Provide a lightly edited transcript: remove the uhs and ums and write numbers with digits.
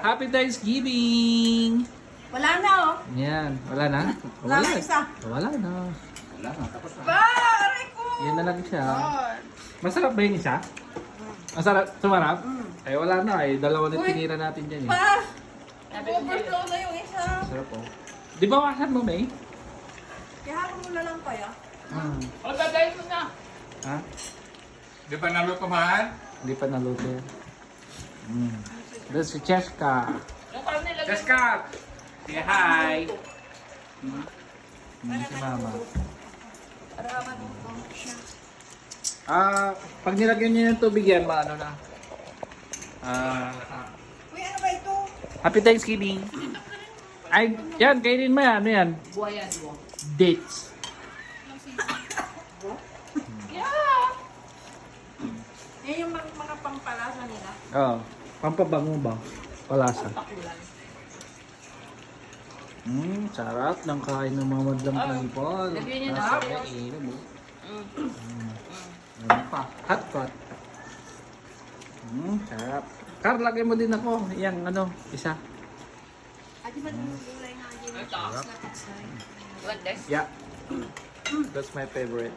Happy Thanksgiving! Wala na oh. Yan, wala na? Wala na isa. Wala na. Wala na, tapos na. Ba, aray ko. Yan na lang siya. Masarap ba yung isa? Masarap? Sumarap? Eh wala na eh. Dalawa na tinira natin dyan eh. Pa, overflow na yung isa. Masarap po. Di ba wasan mo, May? Kaya hapon mo na lang kaya. O, dadayin mo na. Ha? Di ba naluto mahal? Hindi pa naluto yan. Doon si Cheska. Yung karne lagay. Cheska! Say hi! Si Mama. Para matutong siya. Pag nilagyan niyo ng tubig yan, maano na. Uy, ano ba ito? Happy Thanksgiving! Ay, yan, kainin mo yan. Ano yan? Buwa yan, buwa. Dates. Yeah! Yan yung mga pampalasa nila. Oo. Pampabango ba? Palasa. Sarap ng kain ng mga madlang people. Lagyan niyo na Nasa ako. kainin mo. Ano pa? Hot pot. Sarap. Kar, lagay mo din ako. Yang ano, isa. Adi ba yung gulay nga? Ito. What this? Yeah. That's my favorite.